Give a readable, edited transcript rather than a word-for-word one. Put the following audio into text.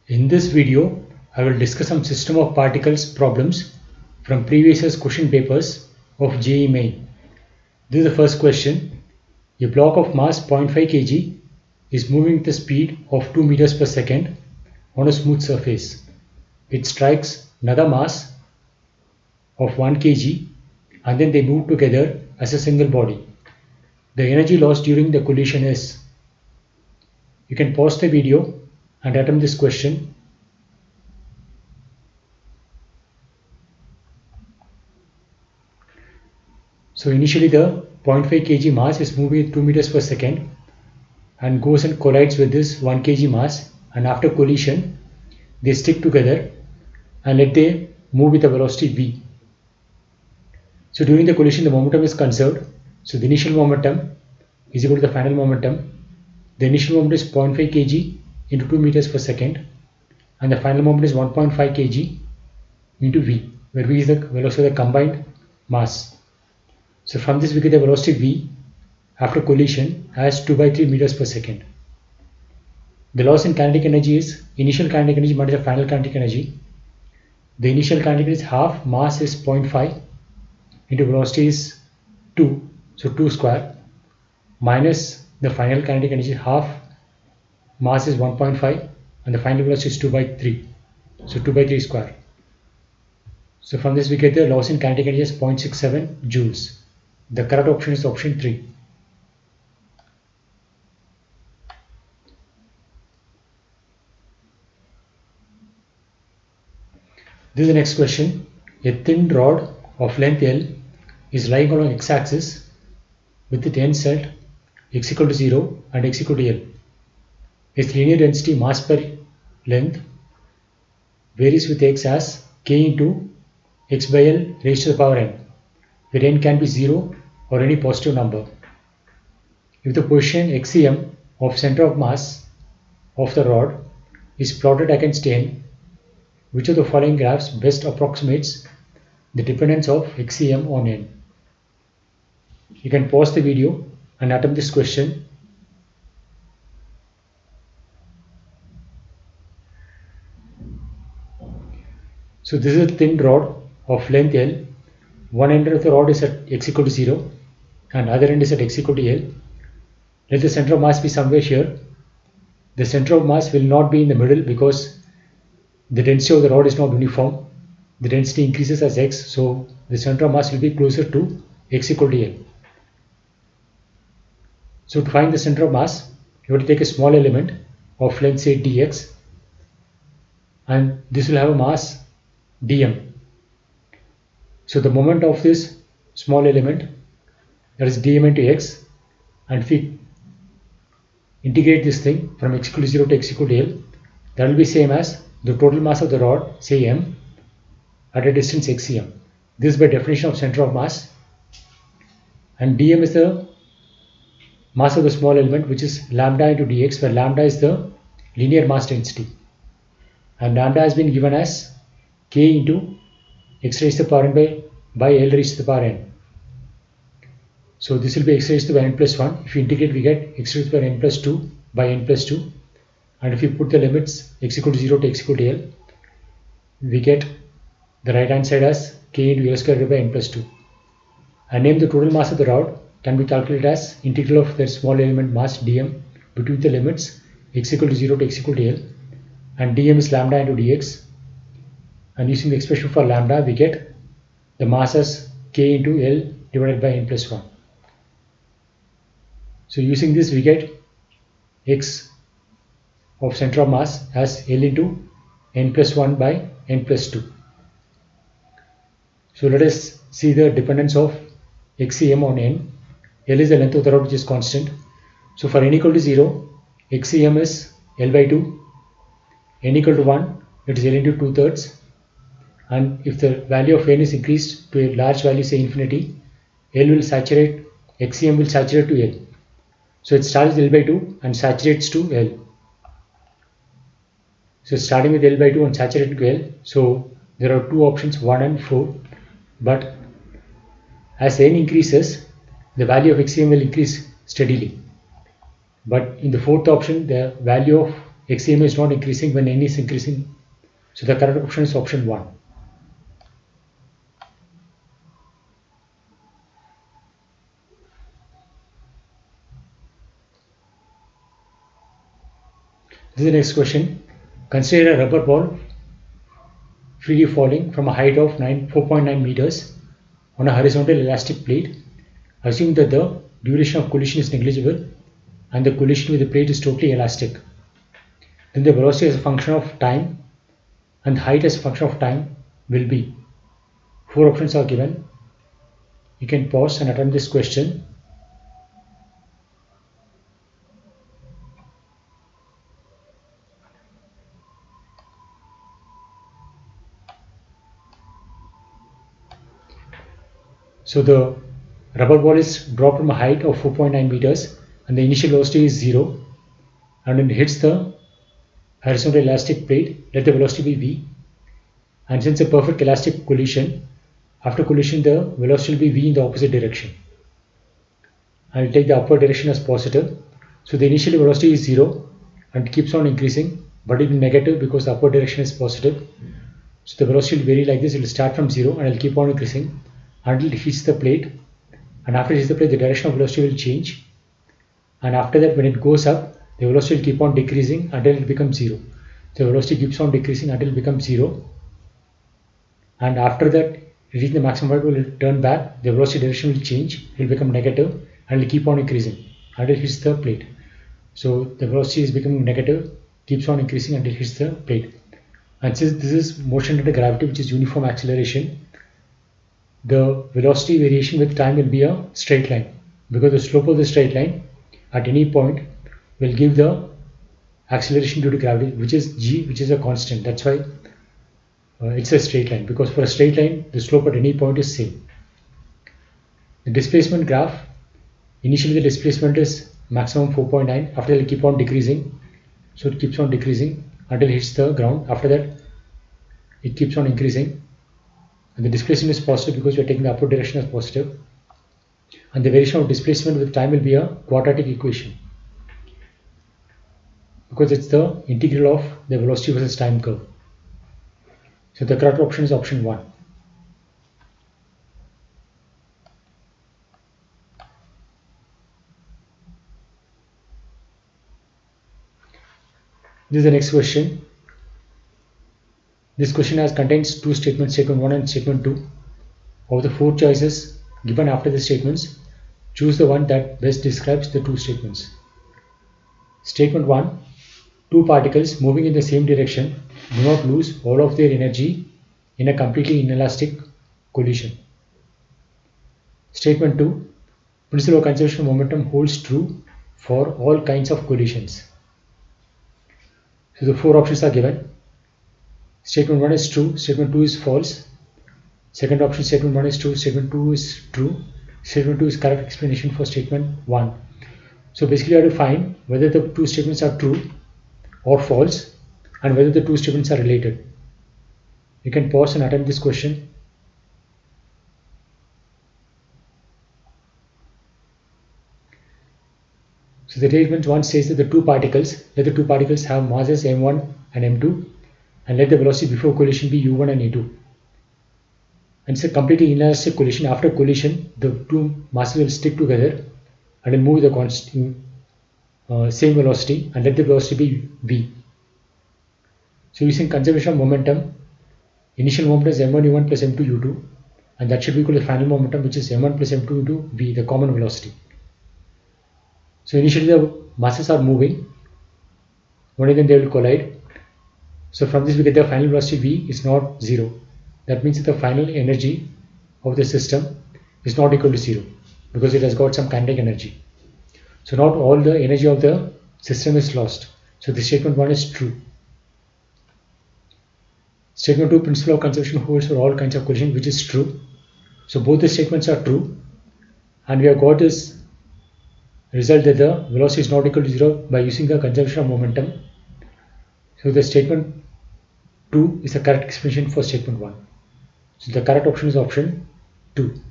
In this video, I will discuss some system of particles problems from previous year's question papers of JEE Main. This is the first question. A block of mass 0.5 kg is moving with the speed of 2 meters per second on a smooth surface. It strikes another mass of 1 kg and then they move together as a single body. The energy lost during the collision is. You can pause the video and attempt this question. So initially the 0.5 kg mass is moving at 2 meters per second and goes and collides with this 1 kg mass, and after collision they stick together and let they move with a velocity v. So during the collision the momentum is conserved. So the initial momentum is equal to the final momentum. The initial momentum is 0.5 kg into 2 meters per second and the final momentum is 1.5 kg into v, where v is the velocity of the combined mass. So from this we get the velocity v after collision as 2 by 3 meters per second. The loss in kinetic energy is initial kinetic energy minus the final kinetic energy. The initial kinetic energy is half, mass is 0.5 into velocity is 2, so 2 square, minus the final kinetic energy half, mass is 1.5 and the final velocity is 2 by 3, so 2 by 3 square. So from this we get the loss in kinetic energy as 0.67 joules. The correct option is option 3. This is the next question. A thin rod of length L is lying along x-axis with its end set x equal to 0 and x equal to L. Its linear density mass per length varies with x as k into x by L raised to the power n, where n can be 0 or any positive number. If the position xcm of center of mass of the rod is plotted against n, which of the following graphs best approximates the dependence of xcm on n? You can pause the video and attempt this question. So this is a thin rod of length L. One end of the rod is at x equal to 0 and other end is at x equal to L. Let the center of mass be somewhere here. The center of mass will not be in the middle because the density of the rod is not uniform. The density increases as x, so the center of mass will be closer to x equal to L. So to find the center of mass, you have to take a small element of length say dx, and this will have a mass dm. So the moment of this small element, that is dm into x, and if we integrate this thing from x equal to 0 to x equal to L, that will be same as the total mass of the rod, say m, at a distance xcm. This is by definition of center of mass, and dm is the mass of the small element, which is lambda into dx, where lambda is the linear mass density and lambda has been given as k into x raised to the power n by L raised to the power n. So this will be x raised to the power n plus 1. If you integrate, we get x raised to the power n plus 2 by n plus 2, and if you put the limits x equal to 0 to x equal to L, we get the right hand side as k into L square by n plus 2. And name the total mass of the rod can be calculated as integral of the small element mass dm between the limits x equal to 0 to x equal to L, and dm is lambda into dx, and using the expression for lambda we get the mass as k into L divided by n plus 1. So using this we get x of center of mass as L into n plus 1 by n plus 2. So let us see the dependence of xcm on n. L is the length of the rod, which is constant. So for n equal to 0, xcm is L by 2. N equal to 1, it is L into 2/3. And if the value of n is increased to a large value, say infinity, L will saturate, xcm will saturate to L. So it starts with L by 2 and saturates to L. So starting with L by 2 and saturating to L. So there are two options, 1 and 4. But as n increases, the value of xcm will increase steadily. But in the fourth option, the value of XEMA is not increasing when N is increasing. So the correct option is option 1. This is the next question. Consider a rubber ball freely falling from a height of 4.9 meters on a horizontal elastic plate. Assume that the duration of collision is negligible and the collision with the plate is totally elastic. Then the velocity as a function of time and height as a function of time will be. 4 options are given. You can pause and attempt this question. So the rubber ball is dropped from a height of 4.9 meters and the initial velocity is 0, and when it hits the horizontal elastic plate, let the velocity be v. And since a perfect elastic collision, after collision the velocity will be v in the opposite direction. I will take the upward direction as positive. So the initial velocity is 0 and keeps on increasing, but it will be negative because the upward direction is positive. So the velocity will vary like this. It will start from 0 and it will keep on increasing until it hits the plate. And after it hits the plate, the direction of velocity will change. And after that, when it goes up, the velocity will keep on decreasing until it becomes 0. The velocity keeps on decreasing until it becomes 0. And after that, reaching the maximum height, will turn back. The velocity direction will change. It will become negative and it will keep on increasing until it hits the plate. So the velocity is becoming negative, keeps on increasing until it hits the plate. And since this is motion under gravity, which is uniform acceleration, the velocity variation with time will be a straight line, because the slope of the straight line at any point will give the acceleration due to gravity, which is g, which is a constant. That's why it's a straight line, because for a straight line the slope at any point is same. The displacement graph, initially the displacement is maximum 4.9, after it will keep on decreasing, so it keeps on decreasing until it hits the ground. After that it keeps on increasing and the displacement is positive because we are taking the upward direction as positive, and the variation of displacement with time will be a quadratic equation because it's the integral of the velocity versus time curve. So the correct option is option 1. This is the next question. This question has contains two statements, statement 1 and statement 2. Of the 4 choices given after the statements, choose the one that best describes the two statements. Statement 1. Two particles moving in the same direction do not lose all of their energy in a completely inelastic collision. Statement 2. Principle of conservation of momentum holds true for all kinds of collisions. So the 4 options are given. Statement 1 is true, statement 2 is false. Second option, statement 1 is true, statement 2 is true. Statement 2 is correct explanation for statement 1. So basically you have to find whether the two statements are true or false and whether the two statements are related. You can pause and attempt this question. So the statement 1 says that let the two particles have masses m1 and m2 and let the velocity before collision be u1 and u2. And it's a completely inelastic collision. After collision, the two masses will stick together and will move with the same velocity and let the velocity be v. So using conservation of momentum, initial momentum is m1 u1 plus m2 u2, and that should be equal to the final momentum, which is m1 plus m2 u2 v, the common velocity. So initially the masses are moving, only then they will collide. So from this we get the final velocity v is not 0. That means that the final energy of the system is not equal to 0 because it has got some kinetic energy. So not all the energy of the system is lost. So the statement 1 is true. Statement 2, principle of conservation holds for all kinds of collision, which is true. So both the statements are true, and we have got this result that the velocity is not equal to 0 by using the conservation of momentum. So the statement 2 is the correct explanation for statement 1. So the correct option is option 2.